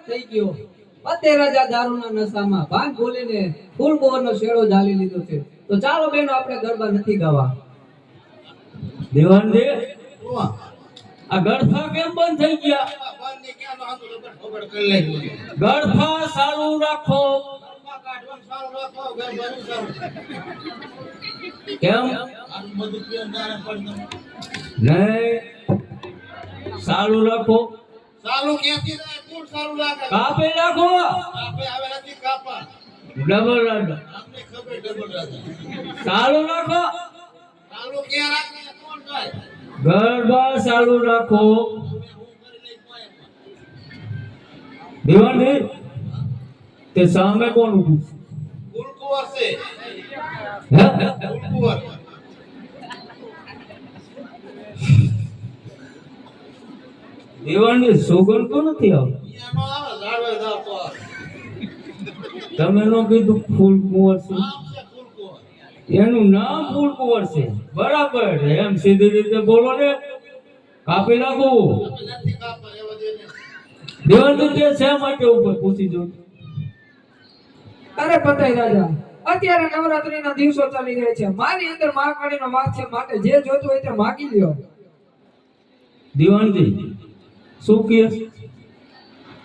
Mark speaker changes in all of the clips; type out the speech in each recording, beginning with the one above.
Speaker 1: થઈ ગયો પતે રાજા દારૂના નશામાં ભાંગ ભૂલીને ફૂલ બોરનો શેડો ઝાલી લીધો છે. તો ચાલો બેનો આપણે ગરબા નથી ગાવા.
Speaker 2: દેવાનજી આ ગરફા કેમ બંધ થઈ ગયા? ગરફા સારું રાખો. કેમ નહીં સારું રાખો?
Speaker 3: સાલું ક્યાંથી થાય? કોણ સાલું લાગે?
Speaker 2: કાપે નાખો.
Speaker 3: કાપે આવે નથી કાપા.
Speaker 2: ડબલ રાજા.
Speaker 3: આપને ખબર ડબલ રાજા.
Speaker 2: સાલું રાખો.
Speaker 3: સાલું ક્યાં રાખે? કોણ થાય?
Speaker 2: ગરબા સાલું રાખો. દીવાનજી તે સામે કોણ ઊભું છે?
Speaker 3: ફૂલકુંવર છે.
Speaker 2: હે
Speaker 3: ફૂલકુંવર.
Speaker 2: દીવાનજી સોગન તો નથી આવતી.
Speaker 3: એનો આવે ઝાડવે ઝાડતો આવે.
Speaker 2: તમે નો કીધું ફૂલકુંવર છે?
Speaker 3: નામ છે ફૂલકુંવર.
Speaker 2: એનું નામ ફૂલકુંવર છે. બરાબર એમ સીધી રીતે બોલો ને. કાપી નાખો.
Speaker 3: નથી કાપા એવા દે ને.
Speaker 2: દીવાનજી તે શા માટે ઉપર પૂછી જો?
Speaker 1: અરે પતાઈ રાજા, અત્યારે નવરાત્રીના દિવસો ચાલી રહ્યા છે. મારી અંદર મહાકાળીનો વાસ છે, માટે જે જોતું હોય તે માગી લ્યો.
Speaker 2: દીવાનજી શું કહે?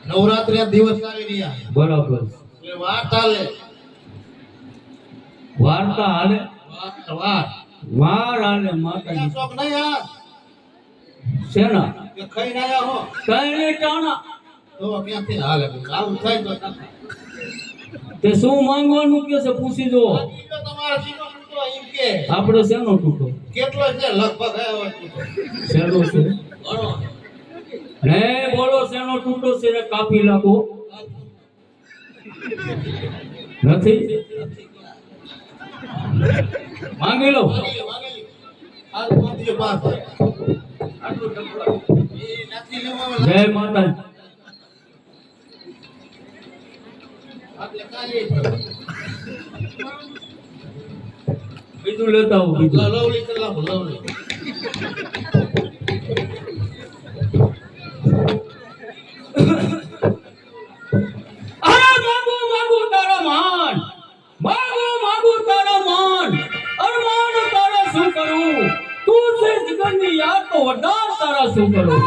Speaker 3: નવરાત્રી દિવસ આવી રહ્યા.
Speaker 2: બરાબર
Speaker 3: એટલે વાર ચાલે.
Speaker 2: વાર્તા હાલે.
Speaker 3: વાર
Speaker 2: વાર હાલે માતાજી.
Speaker 3: શોખ નહીં આ
Speaker 2: શેના?
Speaker 3: કે ખાઈને આયા હો
Speaker 2: કઈ નહીં ટાણા.
Speaker 3: તો ક્યાંથી હાલે? આવું થાય તો
Speaker 2: તે શું માંગવાનું કે છે પૂછી જો.
Speaker 3: તમારા સીનો તૂટો એમ કે
Speaker 2: આપણે શેનો તૂટો?
Speaker 3: કેટલો છે? લગભગ આવ્યો તૂટો.
Speaker 2: શેનો છે?
Speaker 3: ઘણો.
Speaker 2: ને બોલો શેનો તૂટો છે ને કાપી નાખો. નથી માંગી લો.
Speaker 3: હાલ પહોંચી પાસ. આટલું ડબલ. એ નથી લેવામાં
Speaker 2: જય માતાજી.
Speaker 3: એટલે કાલી
Speaker 2: બીજું લેતા આવો. બીજું
Speaker 3: લવલી કલાક લવલી.
Speaker 2: અરે માગુ માગુ તારા માન, માગુ માગુ તારા માન, અરમાન તારા શું કરું? તું છે જગતની યાદ તો વધાર તારા શું કરું?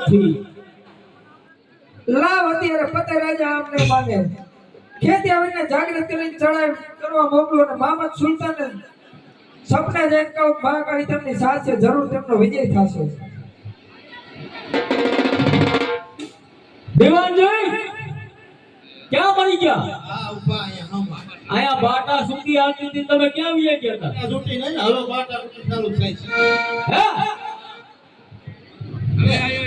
Speaker 2: નથી.
Speaker 4: લાવ અત્યારે પતે રાજા આમને માને ખેતી આવીને જાગૃત કરીને ચડાઈ કરવા મોકલો અને મોહમ્મદ સુલતાને સપના જઈને કહું મહાકાળી તેમની સાથ છે જરૂર તેમનો વિજય થશે.
Speaker 2: દેવાનજી ક્યાં મળી ગયા?
Speaker 3: આ ઉભા અહીંયા હમા.
Speaker 2: આયા બાટા સુકી આવતી હતી, તમે ક્યાં વ્યા ગયા હતા?
Speaker 3: આ છૂટી નહીં ને, હવે બાટા છૂટી ચાલુ થાય છે.
Speaker 2: હે?
Speaker 3: હવે